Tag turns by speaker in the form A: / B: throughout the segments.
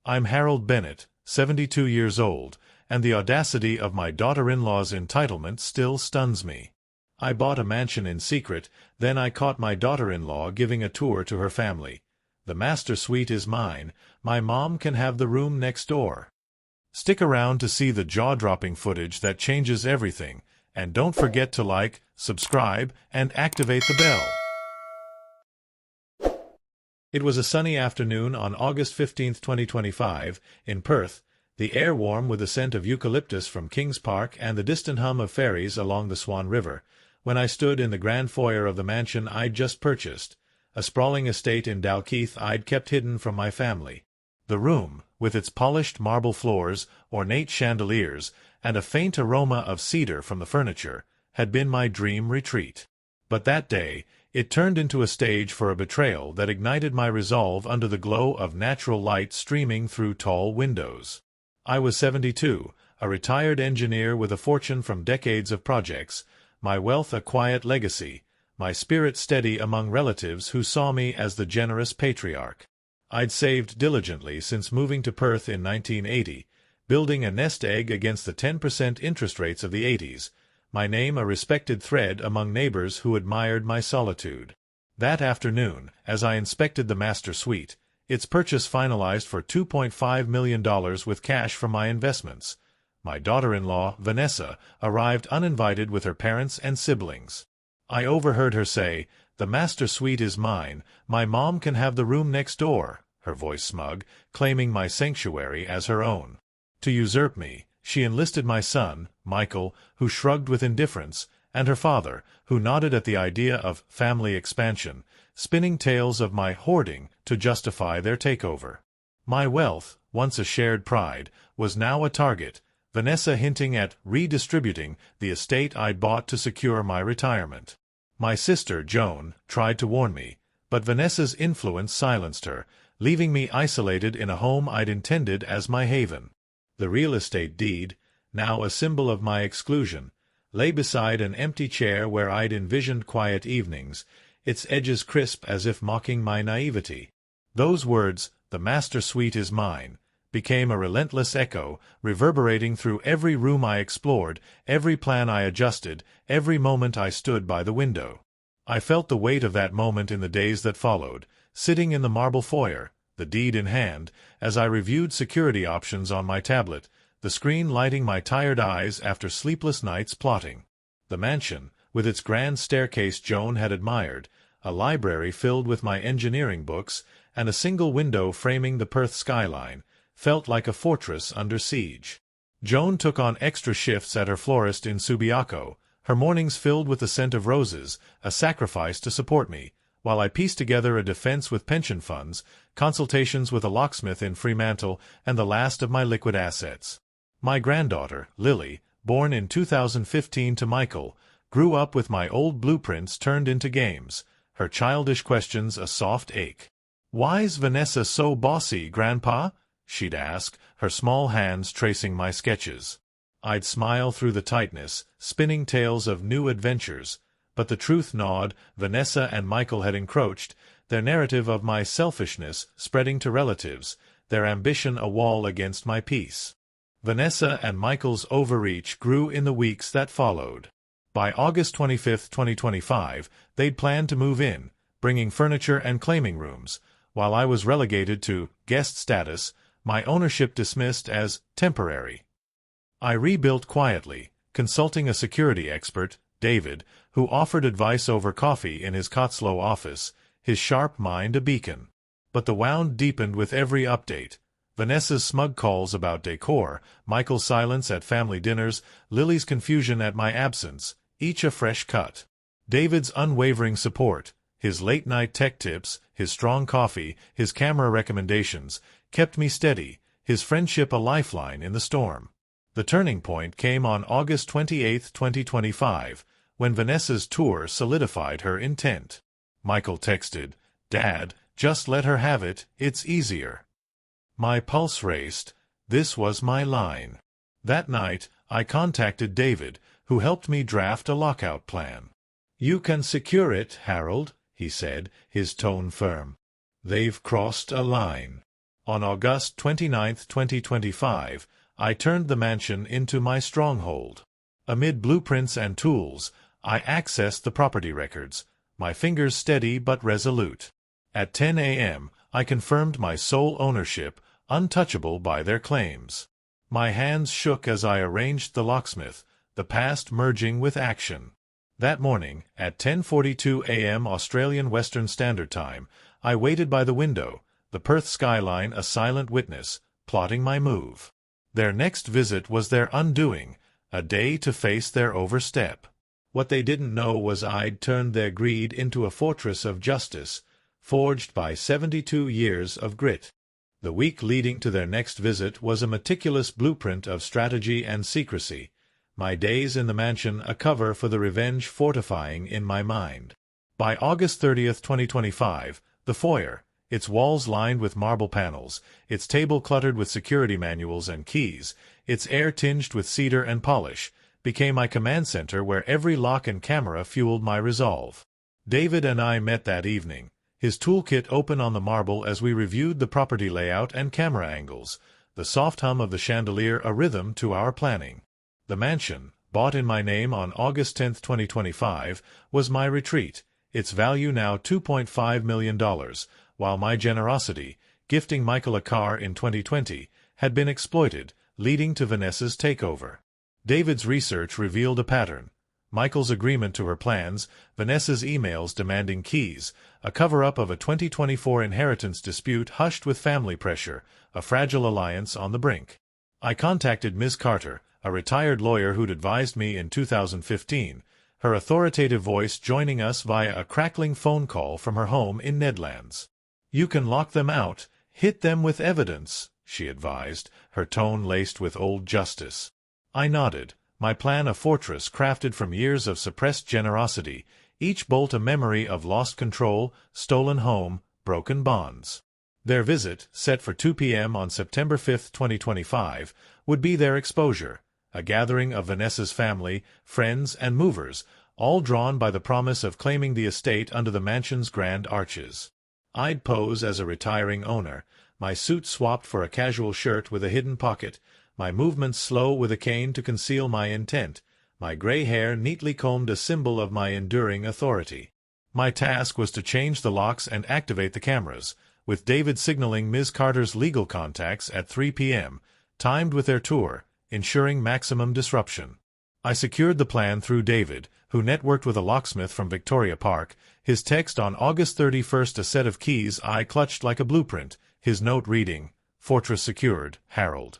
A: I'm Harold Bennett, 72 years old, and the audacity of my daughter-in-law's entitlement still stuns me. I bought a mansion in secret, then I caught my daughter-in-law giving a tour to her family. The master suite is mine, my mom can have the room next door. Stick around to see the jaw-dropping footage that changes everything, and don't forget to like, subscribe, and activate the bell. It was a sunny afternoon on August 15, 2025, in Perth, the air warm with the scent of eucalyptus from Kings Park and the distant hum of ferries along the Swan River, when I stood in the grand foyer of the mansion I'd just purchased, a sprawling estate in Dalkeith I'd kept hidden from my family. The room, with its polished marble floors, ornate chandeliers, and a faint aroma of cedar from the furniture, had been my dream retreat. But that day, it turned into a stage for a betrayal that ignited my resolve under the glow of natural light streaming through tall windows. I was 72, a retired engineer with a fortune from decades of projects, my wealth a quiet legacy, my spirit steady among relatives who saw me as the generous patriarch. I'd saved diligently since moving to Perth in 1980, building a nest egg against the 10% interest rates of the 80s, my name a respected thread among neighbors who admired my solitude. That afternoon, as I inspected the master suite, its purchase finalized for $2.5 million with cash from my investments, my daughter-in-law, Vanessa, arrived uninvited with her parents and siblings. I overheard her say, "The master suite is mine, my mom can have the room next door," her voice smug, claiming my sanctuary as her own. To usurp me, she enlisted my son, Michael, who shrugged with indifference, and her father, who nodded at the idea of family expansion, spinning tales of my hoarding to justify their takeover. My wealth, once a shared pride, was now a target, Vanessa hinting at redistributing the estate I'd bought to secure my retirement. My sister, Joan, tried to warn me, but Vanessa's influence silenced her, leaving me isolated in a home I'd intended as my haven. The real estate deed, now a symbol of my exclusion, lay beside an empty chair where I'd envisioned quiet evenings, its edges crisp as if mocking my naivety. Those words, "The master suite is mine," became a relentless echo, reverberating through every room I explored, every plan I adjusted, every moment I stood by the window. I felt the weight of that moment in the days that followed, sitting in the marble foyer, the deed in hand, as I reviewed security options on my tablet, the screen lighting my tired eyes after sleepless nights plotting. The mansion, with its grand staircase Joan had admired, a library filled with my engineering books, and a single window framing the Perth skyline, felt like a fortress under siege. Joan took on extra shifts at her florist in Subiaco, her mornings filled with the scent of roses, a sacrifice to support me, while I pieced together a defense with pension funds, consultations with a locksmith in Fremantle, and the last of my liquid assets. My granddaughter, Lily, born in 2015 to Michael, grew up with my old blueprints turned into games, her childish questions a soft ache. "Why's Vanessa so bossy, Grandpa?" she'd ask, her small hands tracing my sketches. I'd smile through the tightness, spinning tales of new adventures, but the truth gnawed. Vanessa and Michael had encroached, their narrative of my selfishness spreading to relatives, their ambition a wall against my peace. Vanessa and Michael's overreach grew in the weeks that followed. By August 25, 2025, they'd planned to move in, bringing furniture and claiming rooms, while I was relegated to guest status, my ownership dismissed as temporary. I rebuilt quietly, consulting a security expert, David, who offered advice over coffee in his Cotslow office, his sharp mind a beacon. But the wound deepened with every update. Vanessa's smug calls about decor, Michael's silence at family dinners, Lily's confusion at my absence, each a fresh cut. David's unwavering support, his late-night tech tips, his strong coffee, his camera recommendations, kept me steady, his friendship a lifeline in the storm. The turning point came on August 28, 2025, when Vanessa's tour solidified her intent. Michael texted, "Dad, just let her have it, it's easier." My pulse raced. This was my line. That night, I contacted David, who helped me draft a lockout plan. "You can secure it, Harold," he said, his tone firm. "They've crossed a line. On August 29, 2025, I turned the mansion into my stronghold. Amid blueprints and tools, I accessed the property records, my fingers steady but resolute. At 10 a.m., I confirmed my sole ownership, untouchable by their claims. My hands shook as I arranged the locksmith, the past merging with action. That morning, at 10:42 a.m. Australian Western Standard Time, I waited by the window, the Perth skyline a silent witness, plotting my move. Their next visit was their undoing, a day to face their overstep. What they didn't know was I'd turned their greed into a fortress of justice, forged by 72 years of grit. The week leading to their next visit was a meticulous blueprint of strategy and secrecy, my days in the mansion a cover for the revenge fortifying in my mind. By August 30, 2025, the foyer, its walls lined with marble panels, its table cluttered with security manuals and keys, its air tinged with cedar and polish, became my command center where every lock and camera fueled my resolve. David and I met that evening, his toolkit open on the marble as we reviewed the property layout and camera angles, the soft hum of the chandelier a rhythm to our planning. The mansion, bought in my name on August 10, 2025, was my retreat, its value now $2.5 million, while my generosity, gifting Michael a car in 2020, had been exploited, leading to Vanessa's takeover. David's research revealed a pattern. Michael's agreement to her plans, Vanessa's emails demanding keys, a cover-up of a 2024 inheritance dispute hushed with family pressure, a fragile alliance on the brink. I contacted Ms. Carter, a retired lawyer who'd advised me in 2015, her authoritative voice joining us via a crackling phone call from her home in Nedlands. "You can lock them out, hit them with evidence," she advised, her tone laced with old justice. I nodded, my plan a fortress crafted from years of suppressed generosity, each bolt a memory of lost control, stolen home, broken bonds. Their visit, set for 2 p.m. on September 5, 2025, would be their exposure, a gathering of Vanessa's family, friends, and movers, all drawn by the promise of claiming the estate under the mansion's grand arches. I'd pose as a retiring owner, my suit swapped for a casual shirt with a hidden pocket, my movements slow with a cane to conceal my intent, my gray hair neatly combed a symbol of my enduring authority. My task was to change the locks and activate the cameras, with David signaling Ms. Carter's legal contacts at 3 p.m., timed with their tour, ensuring maximum disruption. I secured the plan through David, who networked with a locksmith from Victoria Park, his text on August 31, a set of keys I clutched like a blueprint, his note reading, "Fortress secured, Harold."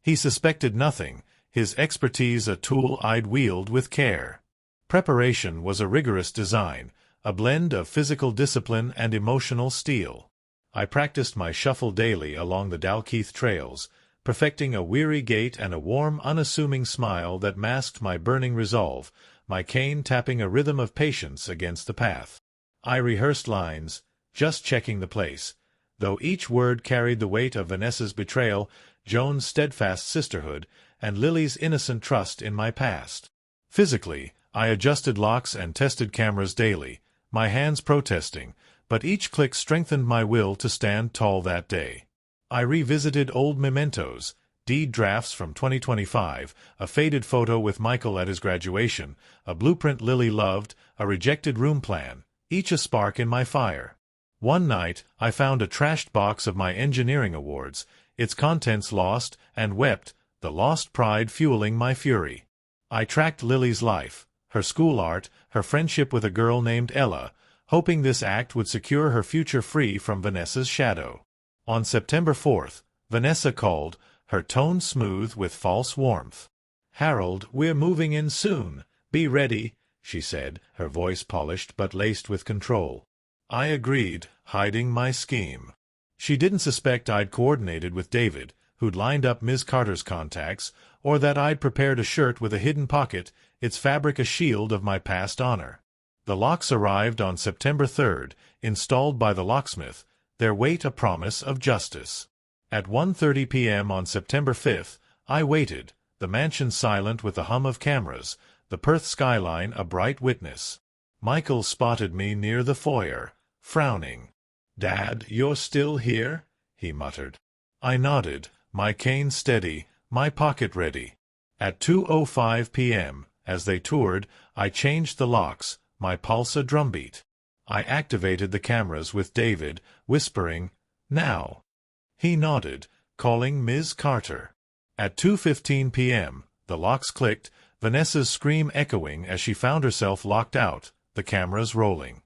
A: He suspected nothing, his expertise a tool I'd wield with care. Preparation was a rigorous design, a blend of physical discipline and emotional steel. I practiced my shuffle daily along the Dalkeith trails, perfecting a weary gait and a warm, unassuming smile that masked my burning resolve, my cane tapping a rhythm of patience against the path. I rehearsed lines, just checking the place, though each word carried the weight of Vanessa's betrayal, Joan's steadfast sisterhood, and Lily's innocent trust in my past. Physically, I adjusted locks and tested cameras daily, my hands protesting, but each click strengthened my will to stand tall that day. I revisited old mementos, deed drafts from 2025, a faded photo with Michael at his graduation, a blueprint Lily loved, a rejected room plan, each a spark in my fire. One night, I found a trashed box of my engineering awards, its contents lost, and wept, the lost pride fueling my fury. I tracked Lily's life, her school art, her friendship with a girl named Ella, hoping this act would secure her future free from Vanessa's shadow. On September 4th, Vanessa called, her tone smooth with false warmth. "Harold, we're moving in soon. Be ready," she said, her voice polished but laced with control. I agreed, hiding my scheme. She didn't suspect I'd coordinated with David, who'd lined up Ms. Carter's contacts, or that I'd prepared a shirt with a hidden pocket, its fabric a shield of my past honor. The locks arrived on September 3rd, installed by the locksmith, their weight a promise of justice. At 1:30 p.m. on September 5th, I waited, the mansion silent with the hum of cameras, the Perth skyline a bright witness. Michael spotted me near the foyer, frowning. "Dad, you're still here?" he muttered. I nodded, my cane steady, my pocket ready. At 2:05 p.m., as they toured, I changed the locks, my pulse a drumbeat. I activated the cameras with David, whispering, "Now." He nodded, calling Ms. Carter. At 2:15 p.m., the locks clicked, Vanessa's scream echoing as she found herself locked out, the cameras rolling.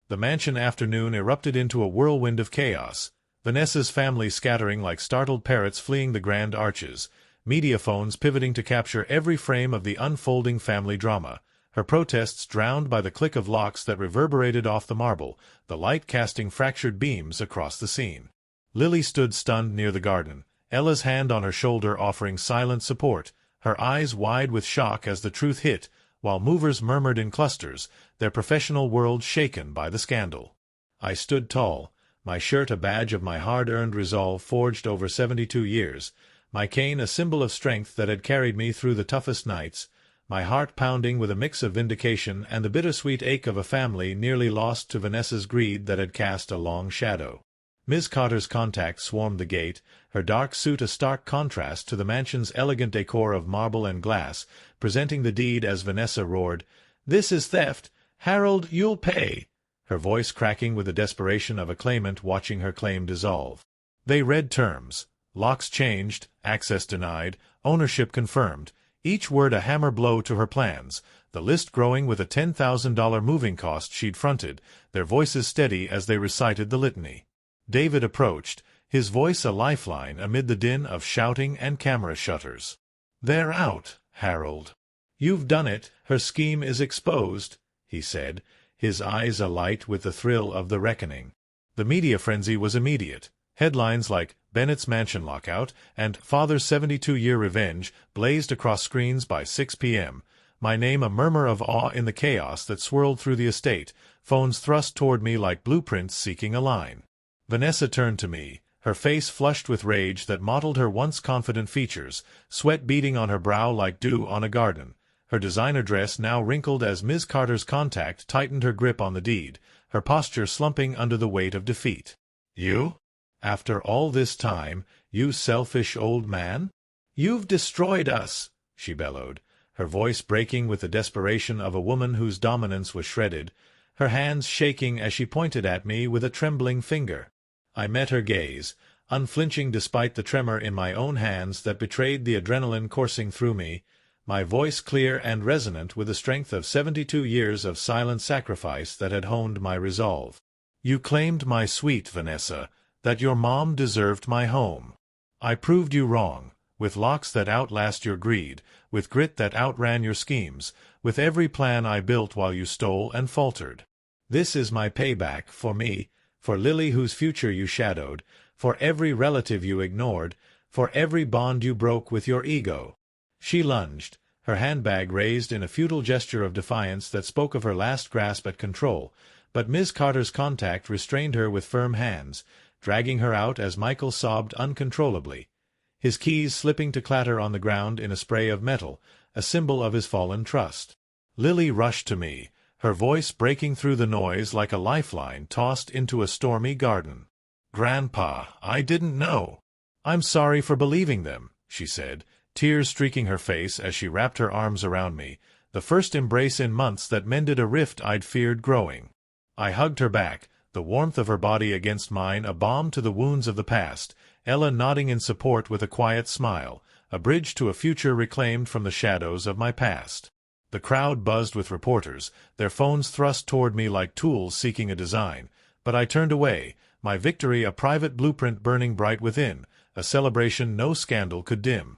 A: The mansion afternoon erupted into a whirlwind of chaos, Vanessa's family scattering like startled parrots fleeing the grand arches, media phones pivoting to capture every frame of the unfolding family drama, her protests drowned by the click of locks that reverberated off the marble, the light casting fractured beams across the scene. Lily stood stunned near the garden, Ella's hand on her shoulder offering silent support, her eyes wide with shock as the truth hit, while movers murmured in clusters, their professional world shaken by the scandal. I stood tall, my shirt a badge of my hard-earned resolve forged over 72 years, my cane a symbol of strength that had carried me through the toughest nights, my heart pounding with a mix of vindication and the bittersweet ache of a family nearly lost to Vanessa's greed that had cast a long shadow. Ms. Carter's contact swarmed the gate, her dark suit a stark contrast to the mansion's elegant decor of marble and glass, presenting the deed as Vanessa roared, "This is theft! Harold, you'll pay!" her voice cracking with the desperation of a claimant watching her claim dissolve. They read terms. Locks changed, access denied, ownership confirmed, each word a hammer blow to her plans, the list growing with a $10,000 moving cost she'd fronted, their voices steady as they recited the litany. David approached, his voice a lifeline amid the din of shouting and camera shutters. "They're out, Harold. You've done it, her scheme is exposed," he said, his eyes alight with the thrill of the reckoning. The media frenzy was immediate. Headlines like "Bennett's Mansion Lockout" and "Father's 72-Year Revenge" blazed across screens by 6 p.m., my name a murmur of awe in the chaos that swirled through the estate, phones thrust toward me like blueprints seeking a line. Vanessa turned to me, her face flushed with rage that mottled her once confident features, sweat beading on her brow like dew on a garden, her designer dress now wrinkled as Ms. Carter's contact tightened her grip on the deed, her posture slumping under the weight of defeat. "You? After all this time, you selfish old man? You've destroyed us," she bellowed, her voice breaking with the desperation of a woman whose dominance was shredded, her hands shaking as she pointed at me with a trembling finger. I met her gaze, unflinching despite the tremor in my own hands that betrayed the adrenaline coursing through me, my voice clear and resonant with the strength of 72 years of silent sacrifice that had honed my resolve. "You claimed my sweet Vanessa, that your mom deserved my home. I proved you wrong, with locks that outlast your greed, with grit that outran your schemes, with every plan I built while you stole and faltered. This is my payback for me, for Lily whose future you shadowed, for every relative you ignored, for every bond you broke with your ego." She lunged, her handbag raised in a futile gesture of defiance that spoke of her last grasp at control, but Ms. Carter's contact restrained her with firm hands, dragging her out as Michael sobbed uncontrollably, his keys slipping to clatter on the ground in a spray of metal, a symbol of his fallen trust. Lily rushed to me, her voice breaking through the noise like a lifeline tossed into a stormy garden. "Grandpa, I didn't know." "I'm sorry for believing them," she said, tears streaking her face as she wrapped her arms around me, the first embrace in months that mended a rift I'd feared growing. I hugged her back, the warmth of her body against mine a balm to the wounds of the past, Ella nodding in support with a quiet smile, a bridge to a future reclaimed from the shadows of my past. The crowd buzzed with reporters, their phones thrust toward me like tools seeking a design, but I turned away, my victory a private blueprint burning bright within, a celebration no scandal could dim.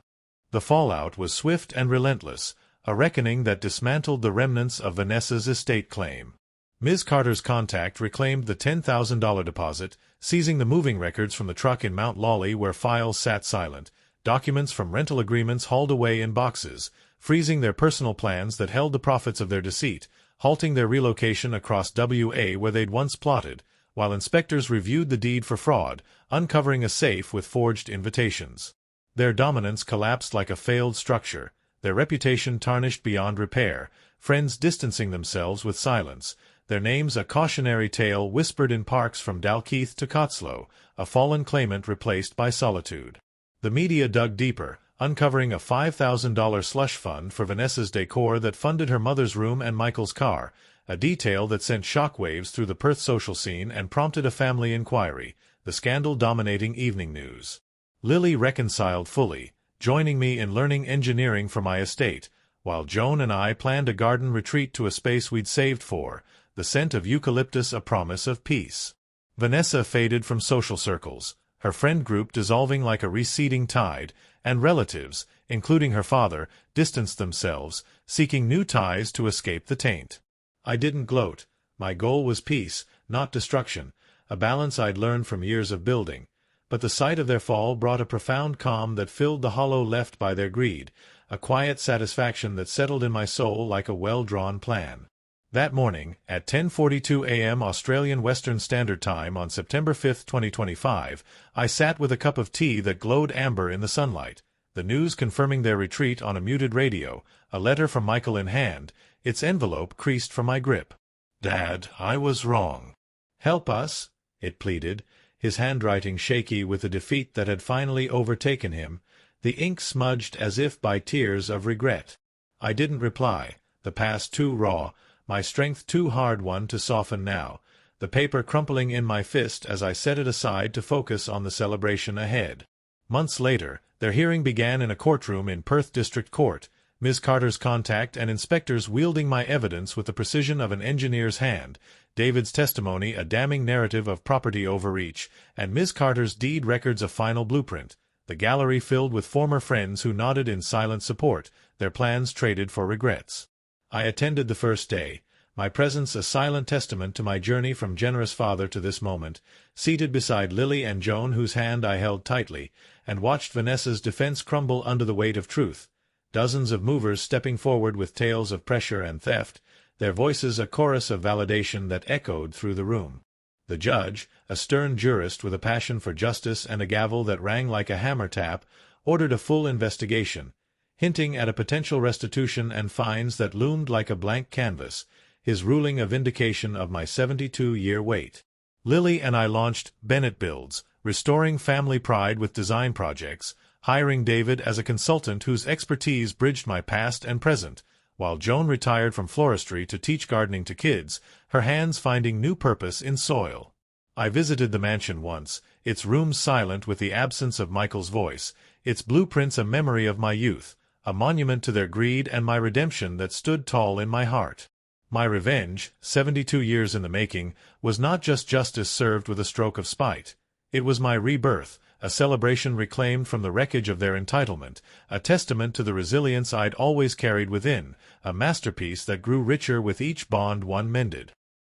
A: The fallout was swift and relentless, a reckoning that dismantled the remnants of Vanessa's estate claim. Ms. Carter's contact reclaimed the $10,000 deposit, seizing the moving records from the truck in Mount Lawley where files sat silent, documents from rental agreements hauled away in boxes, freezing their personal plans that held the profits of their deceit, halting their relocation across WA where they'd once plotted, while inspectors reviewed the deed for fraud, uncovering a safe with forged invitations. Their dominance collapsed like a failed structure, their reputation tarnished beyond repair, friends distancing themselves with silence, their names a cautionary tale whispered in parks from Dalkeith to Cotslow, a fallen claimant replaced by solitude. The media dug deeper, uncovering a $5,000 slush fund for Vanessa's decor that funded her mother's room and Michael's car, a detail that sent shockwaves through the Perth social scene and prompted a family inquiry, the scandal dominating evening news. Lily reconciled fully, joining me in learning engineering for my estate, while Joan and I planned a garden retreat to a space we'd saved for, the scent of eucalyptus a promise of peace. Vanessa faded from social circles, her friend group dissolving like a receding tide, and relatives, including her father, distanced themselves, seeking new ties to escape the taint. I didn't gloat. My goal was peace, not destruction, a balance I'd learned from years of building. But the sight of their fall brought a profound calm that filled the hollow left by their greed, a quiet satisfaction that settled in my soul like a well-drawn plan. That morning, at 10:42 a.m. Australian Western Standard Time on September 5, 2025, I sat with a cup of tea that glowed amber in the sunlight, the news confirming their retreat on a muted radio, a letter from Michael in hand, its envelope creased from my grip. "Dad, I was wrong. Help us," it pleaded, his handwriting shaky with the defeat that had finally overtaken him, the ink smudged as if by tears of regret. I didn't reply, the past too raw, my strength too hard-won to soften now, the paper crumpling in my fist as I set it aside to focus on the celebration ahead. Months later, their hearing began in a courtroom in Perth District Court, Ms. Carter's contact and inspectors wielding my evidence with the precision of an engineer's hand, David's testimony a damning narrative of property overreach, and Ms. Carter's deed records a final blueprint, the gallery filled with former friends who nodded in silent support, their plans traded for regrets. I attended the first day, my presence a silent testament to my journey from generous father to this moment, seated beside Lily and Joan whose hand I held tightly, and watched Vanessa's defense crumble under the weight of truth. Dozens of movers stepping forward with tales of pressure and theft, their voices a chorus of validation that echoed through the room. The judge, a stern jurist with a passion for justice and a gavel that rang like a hammer tap, ordered a full investigation, hinting at a potential restitution and fines that loomed like a blank canvas, his ruling a vindication of my 72-year wait. Lily and I launched Bennett Builds, restoring family pride with design projects, hiring David as a consultant whose expertise bridged my past and present, while Joan retired from floristry to teach gardening to kids, her hands finding new purpose in soil. I visited the mansion once, its rooms silent with the absence of Michael's voice, its blueprints a memory of my youth, a monument to their greed and my redemption that stood tall in my heart. My revenge, 72 years in the making, was not just justice served with a stroke of spite. It was my rebirth, a celebration reclaimed from the wreckage of their entitlement, a testament to the resilience I'd always carried within, a masterpiece that grew richer with each bond one mended.